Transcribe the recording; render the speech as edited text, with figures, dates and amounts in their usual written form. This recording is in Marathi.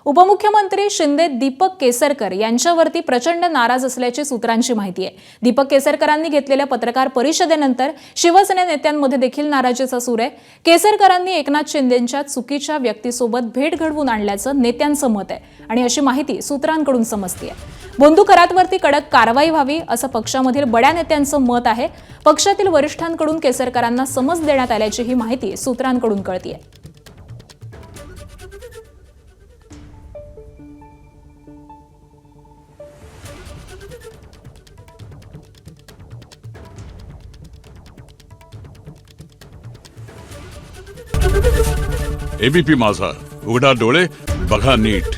उपमुख्यमंत्री शिंदे दीपक केसरकर यांच्यावरती प्रचंड नाराज असल्याची सूत्रांची माहिती आहे। दीपक केसरकरांनी घेतलेल्या पत्रकार परिषदेनंतर शिवसेना नेत्यांमध्ये देखील नाराजीचा सूर आहे। केसरकरांनी एकनाथ शिंदेंच्या चुकीच्या व्यक्तीसोबत भेट घडवून आणल्याचं नेत्यांचं मत आहे आणि अशी माहिती सूत्रांकडून समजते। बोंधू करातवरती कडक कारवाई व्हावी असं पक्षामधील बड्या नेत्यांचं मत आहे। पक्षातील वरिष्ठांकडून केसरकरांना समज देण्यात आल्याची ही माहिती सूत्रांकडून कळतेय। एबीपी माझा, उघडा डोळे बघा नीट।